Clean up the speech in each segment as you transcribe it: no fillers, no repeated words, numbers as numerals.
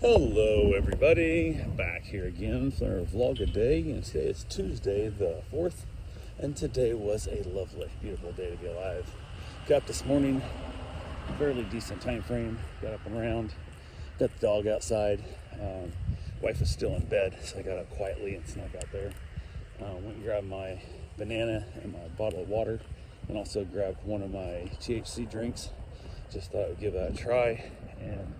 Hello everybody, back here again for our vlog a day, and today is Tuesday the 4th, and today was a lovely, beautiful day to be alive. Got up this morning, fairly decent time frame, got up and around, got the dog outside. Wife was still in bed, so I got up quietly and snuck out there. Went and grabbed my banana and my bottle of water, and also grabbed one of my THC drinks. Just thought I would give that a try, and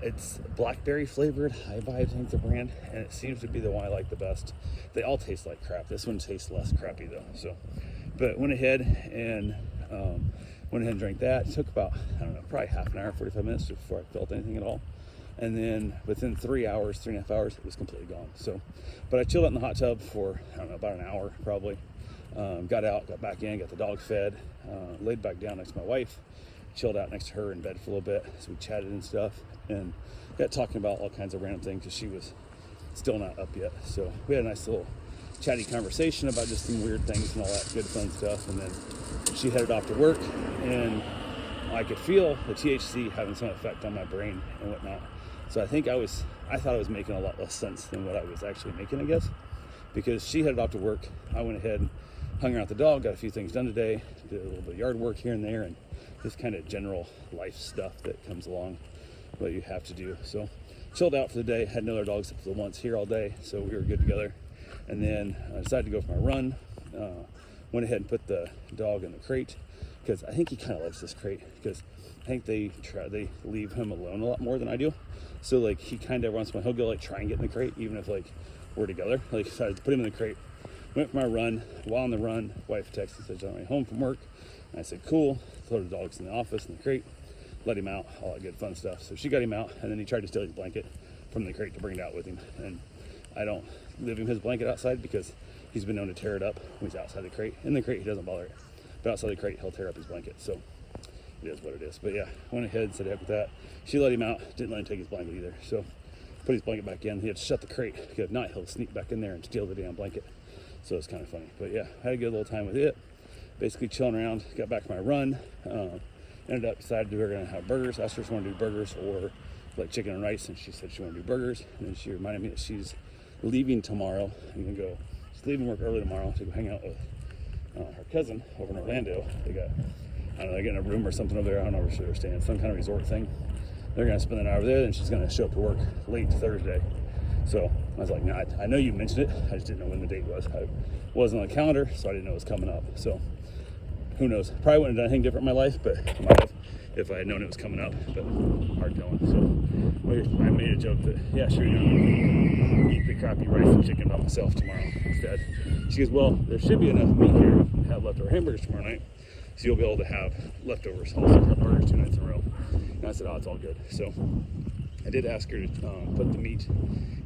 it's blackberry flavored. High Vibe, I think the brand, and it seems to be the one I like the best. They all taste like crap. This one tastes less crappy though. But went ahead and drank that. It took about, I don't know, probably half an hour, 45 minutes before I felt anything at all. And then within 3 hours, 3.5 hours, it was completely gone. But I chilled out in the hot tub for, I don't know, about an hour probably. Got out, got back in, got the dog fed, laid back down next to my wife, chilled out next to her in bed for a little bit. So we chatted and stuff, and got talking about all kinds of random things because she was still not up yet. So we had a nice little chatty conversation about just some weird things and all that good fun stuff. And then she headed off to work, and I could feel the THC having some effect on my brain and whatnot. So I thought I was making a lot less sense than what I was actually making, I guess, because she headed off to work. I went ahead and hung around with the dog, got a few things done today, did a little bit of yard work here and there, and just kind of general life stuff that comes along, what you have to do. So chilled out for the day, had no other dogs for the once here all day, so we were good together. And then I decided to go for my run. Went ahead and put the dog in the crate, because I think he kind of likes this crate, because I think they leave him alone a lot more than I do. So like he kind of runs, he'll go like try and get in the crate even if like we're together. Like, so I put him in the crate, went for my run. While on the run, wife texted, said, "On my way home from work." And I said, "Cool." Throw the dogs in the office in the crate, let him out, all that good fun stuff. So she got him out, and then he tried to steal his blanket from the crate to bring it out with him. And I don't leave him his blanket outside because he's been known to tear it up when he's outside the crate. In the crate, he doesn't bother it, but outside the crate, he'll tear up his blanket. So it is what it is. But yeah, went ahead and said heck with that. She let him out, didn't let him take his blanket either. So put his blanket back in. He had to shut the crate, because if not, he'll sneak back in there and steal the damn blanket. So it's kind of funny. But yeah, had a good little time with it. Basically chilling around, got back from my run. Ended up decided we were gonna have burgers. I asked her if she wanted to do burgers or like chicken and rice, and she said she wanted to do burgers. And then she reminded me that she's leaving tomorrow. She's leaving work early tomorrow to go hang out with her cousin over in Orlando. They got, I don't know, they're getting a room or something over there. I don't know where they're staying, some kind of resort thing. They're gonna spend the night over there, and she's gonna show up to work late Thursday. So I was like, nah, I know you mentioned it, I just didn't know when the date was. I wasn't on the calendar, so I didn't know it was coming up. So who knows? Probably wouldn't have done anything different in my life, but I might have if I had known it was coming up. But hard going. So I made a joke that, yeah, sure, eat the crappy rice and chicken by myself tomorrow instead. She goes, well, there should be enough meat here to have leftover hamburgers tomorrow night, so you'll be able to have leftovers also for burgers 2 nights in a row. And I said, oh, it's all good. So I did ask her to put the meat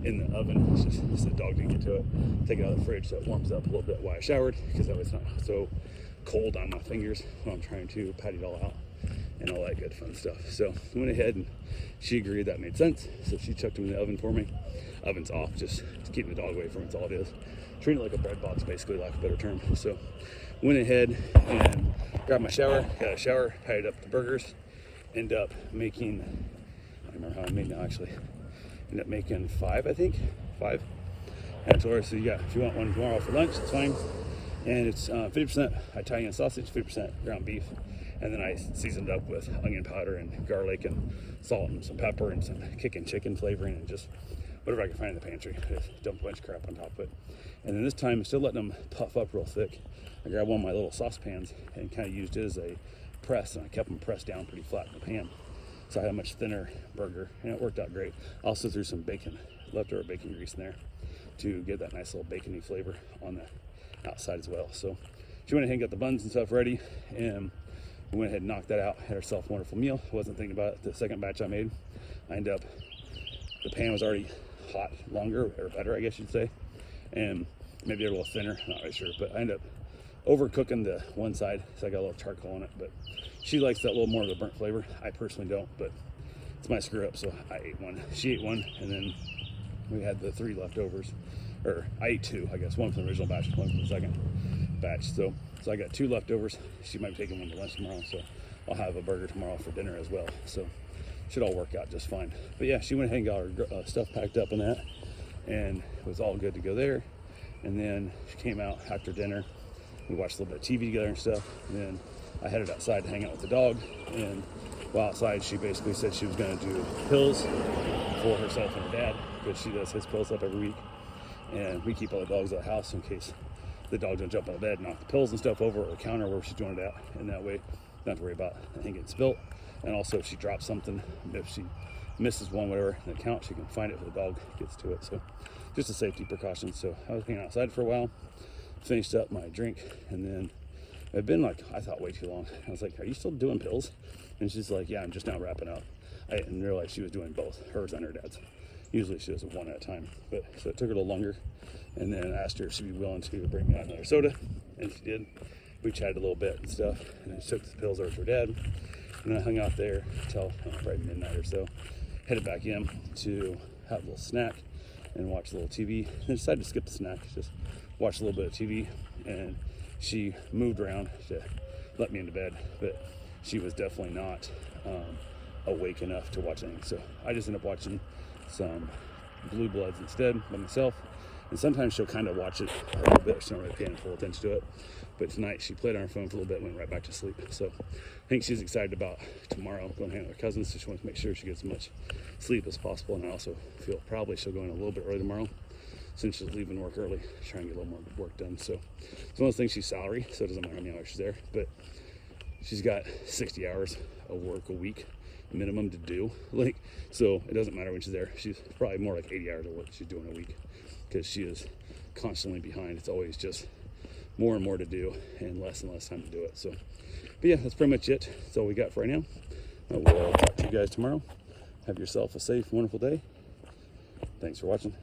in the oven. It's just the dog didn't get to it. Take it out of the fridge so it warms up a little bit while I showered, because that way it's not so cold on my fingers when I'm trying to pat it all out and all that good fun stuff. So I went ahead and she agreed that made sense. So she chucked them in the oven for me. Oven's off, just to keep the dog away from it. That's all it is. Treat it like a bread box, basically, lack of a better term. So went ahead and grabbed my shower, got a shower, patted up the burgers, end up making, I don't remember how I made now actually. End up making 5, I think. 5. And so yeah, if you want one tomorrow for lunch, that's fine. And it's 50% Italian sausage, 50% ground beef. And then I seasoned up with onion powder and garlic and salt and some pepper and some kicking chicken flavoring and just whatever I could find in the pantry. Just dump a bunch of crap on top of it. And then this time, instead of letting them puff up real thick, I grabbed one of my little saucepans and kind of used it as a press, and I kept them pressed down pretty flat in the pan. So I had a much thinner burger, and it worked out great. I also threw some bacon, leftover bacon grease in there to get that nice little bacony flavor on the outside as well. So she went ahead and got the buns and stuff ready, and we went ahead and knocked that out. Had herself a wonderful meal. Wasn't thinking about it. The second batch I made, I ended up, the pan was already hot longer, or better, I guess you'd say, and maybe a little thinner, not really sure, but I ended up overcooking the one side, so I got a little charcoal on it. But she likes that little more of the burnt flavor. I personally don't, but it's my screw up, so I ate one. She ate one, and then we had the 3 leftovers, or I ate 2, I guess, one from the original batch, one from the second batch. So I got 2 leftovers. She might be taking one to lunch tomorrow, so I'll have a burger tomorrow for dinner as well. So should all work out just fine. But yeah, she went ahead and got her stuff packed up and that, and it was all good to go there. And then she came out after dinner. We watched a little bit of TV together and stuff. And then I headed outside to hang out with the dog. And while outside, she basically said she was going to do pills for herself and her dad, because she does his pills up every week. And we keep all the dogs at the house in case the dog don't jump on the bed and knock the pills and stuff over the counter where she's doing it out. And that way, not to worry about anything getting spilt. And also, if she drops something, if she misses one, whatever, in the count, she can find it if the dog gets to it. So just a safety precaution. So I was hanging outside for a while, finished up my drink, and then it had been like, I thought way too long. I was like, are you still doing pills? And she's like, yeah, I'm just now wrapping up. I didn't realize she was doing both, hers and her dad's. Usually she does it one at a time, but so it took her a little longer. And then I asked her if she'd be willing to bring me out another soda, and she did. We chatted a little bit and stuff, and then she took the pills over to her dad. And I hung out there until probably midnight or so. Headed back in to have a little snack and watch a little TV. And decided to skip the snack, just watch a little bit of TV. And she moved around to let me into bed, but she was definitely not awake enough to watch anything. So I just ended up watching some Blue Bloods instead by myself. And sometimes she'll kind of watch it a little bit. She's not really paying full attention to it. But tonight she played on her phone for a little bit and went right back to sleep. So I think she's excited about tomorrow going to hang out with her cousins. So she wants to make sure she gets as much sleep as possible. And I also feel probably she'll go in a little bit early tomorrow, since she's leaving work early, try and get a little more work done. So it's one of those things, she's salary, so it doesn't matter how many hours she's there. But she's got 60 hours of work a week minimum to do. Like, so it doesn't matter when she's there. She's probably more like 80 hours of work she's doing a week, because she is constantly behind. It's always just more and more to do and less time to do it. So, but yeah, that's pretty much it. That's all we got for right now. We'll talk to you guys tomorrow. Have yourself a safe, wonderful day. Thanks for watching.